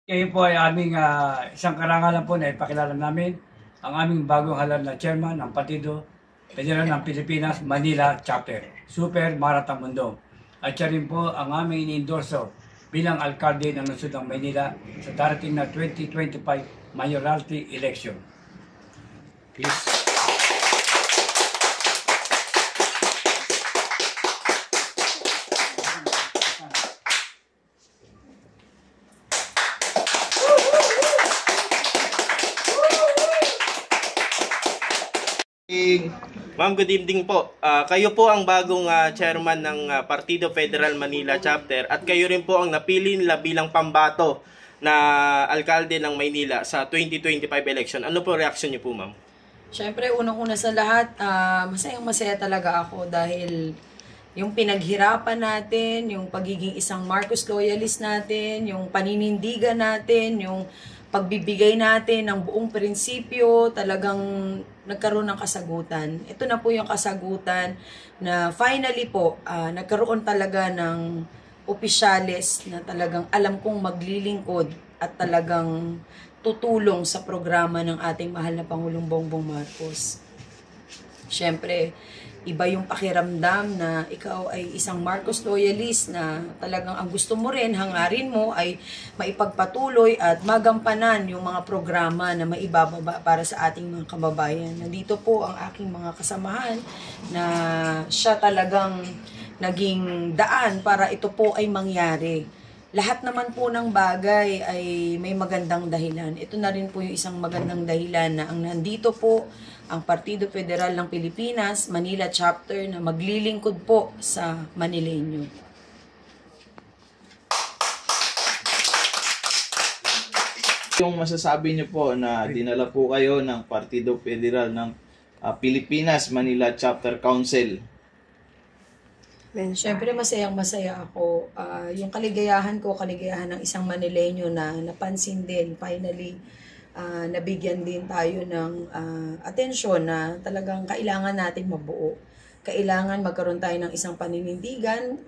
Kayo po ay aming isang karangalan po na ipakilala namin ang aming bagong halal na chairman ng Partido Federal ng Pilipinas, Manila Chapter, Super Marathon Mundo. At siya rin po ang aming ini-endorso bilang alkalde ng lungsod ng Maynila sa darating na 2025 mayoralty election. Please. Ma'am, good evening po. Kayo po ang bagong chairman ng Partido Federal Manila Chapter at kayo rin po ang napili nila bilang pambato na alkalde ng Maynila sa 2025 election. Ano po reaction niyo po, ma'am? Siyempre, unang-una sa lahat, masayang-masaya talaga ako dahil yung pinaghirapan natin, yung pagiging isang Marcos loyalist natin, yung paninindigan natin, yung pagbibigay natin ng buong prinsipyo, talagang nagkaroon ng kasagutan. Ito na po yung kasagutan na finally po, nagkaroon talaga ng opisyales na talagang alam kong maglilingkod at talagang tutulong sa programa ng ating mahal na Pangulong Bongbong Marcos. Siyempre, iba yung pakiramdam na ikaw ay isang Marcos loyalist na talagang ang gusto mo rin, hangarin mo ay maipagpatuloy at magampanan yung mga programa na maibababa para sa ating mga kababayan. Nandito po ang aking mga kasamahan na siya talagang naging daan para ito po ay mangyari. Lahat naman po ng bagay ay may magandang dahilan. Ito na rin po yung isang magandang dahilan na ang nandito po ang Partido Federal ng Pilipinas, Manila Chapter na maglilingkod po sa Manileño. Yung masasabi niyo po na dinala po kayo ng Partido Federal ng Pilipinas, Manila Chapter Council. Siyempre masayang-masaya ako. Yung kaligayahan ko, kaligayahan ng isang Manileño na napansin din, finally, nabigyan din tayo ng atensyon na talagang kailangan natin mabuo. Kailangan magkaroon tayo ng isang paninindigan,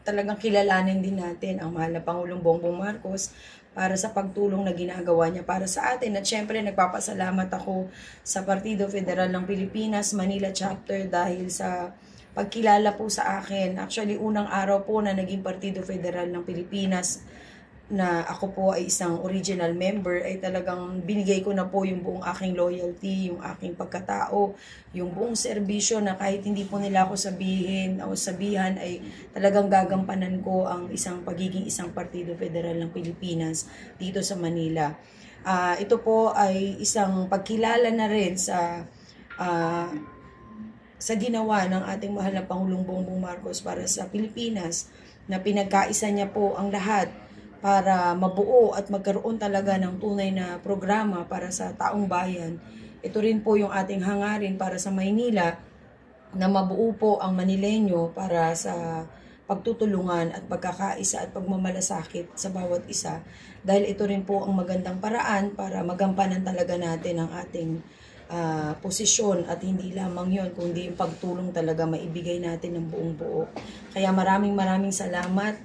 talagang kilalanin din natin ang mahal na Pangulong Bongbong Marcos para sa pagtulong na ginagawa niya para sa atin. At syempre, nagpapasalamat ako sa Partido Federal ng Pilipinas, Manila Chapter dahil sa pagkilala po sa akin. Actually, unang araw po na naging Partido Federal ng Pilipinas na ako po ay isang original member, ay talagang binigay ko na po yung buong aking loyalty, yung aking pagkatao, yung buong serbisyo na kahit hindi po nila ako sabihin o sabihan ay talagang gagampanan ko ang pagiging isang Partido Federal ng Pilipinas dito sa Manila. Ito po ay isang pagkilala na rin sa ginawa ng ating mahal na Pangulong Bongbong Marcos para sa Pilipinas na pinagkaisa niya po ang lahat para mabuo at magkaroon talaga ng tunay na programa para sa taong bayan. Ito rin po yung ating hangarin para sa Maynila na mabuo po ang Manileño para sa pagtutulungan at pagkakaisa at pagmamalasakit sa bawat isa. Dahil ito rin po ang magandang paraan para magampanan talaga natin ang ating posisyon at hindi lamang yon kundi yung pagtulong talaga maibigay natin ng buong buo. Kaya maraming salamat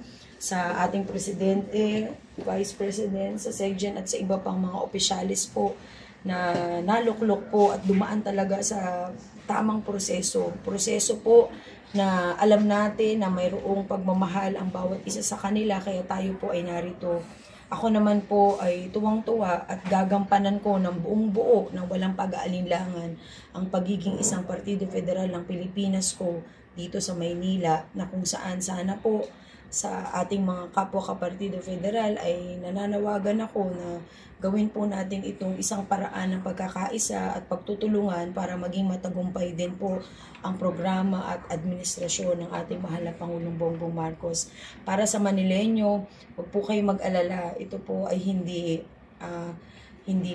sa ating Presidente, Vice President, sa SECGEN at sa iba pang mga opisyalis po na naluklok po at dumaan talaga sa tamang proseso. Proseso po na alam natin na mayroong pagmamahal ang bawat isa sa kanila kaya tayo po ay narito. Ako naman po ay tuwang-tuwa at gagampanan ko ng buong buo ng walang pag-aalinlangan ang pagiging isang Partido Federal ng Pilipinas ko dito sa Maynila na kung saan sana po sa ating mga kapwa ka-Partido Federal ay nananawagan ako na gawin po natin itong isang paraan ng pagkakaisa at pagtutulungan para maging matagumpay din po ang programa at administrasyon ng ating mahal na Pangulong Bongbong Marcos. Para sa Manileño, huwag po kayo mag-alala. Ito po ay hindi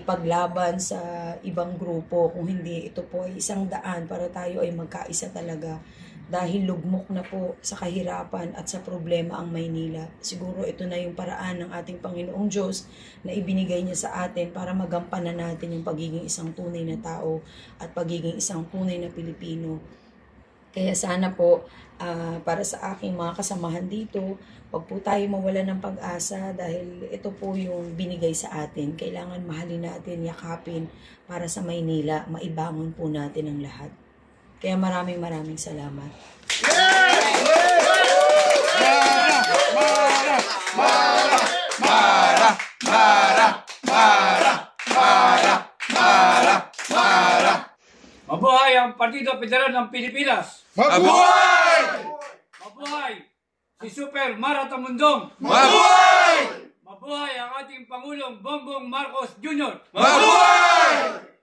paglaban sa ibang grupo, kung hindi ito po ay isang daan para tayo ay magkaisa talaga. Dahil lugmok na po sa kahirapan at sa problema ang Maynila. Siguro ito na yung paraan ng ating Panginoong Diyos na ibinigay niya sa atin para magampanan natin yung pagiging isang tunay na tao at pagiging isang tunay na Pilipino. Kaya sana po, para sa aking mga kasamahan dito, wag po tayo mawala ng pag-asa dahil ito po yung binigay sa atin. Kailangan mahalin natin, yakapin para sa Maynila, maibangon po natin ang lahat. Kaya maraming salamat. Mabuhay ang Partido Federal ng Pilipinas! Mabuhay! Mabuhay si Super Mara Tamundong! Mabuhay! Mabuhay ang ating Pangulong Bongbong Marcos Jr. Mabuhay!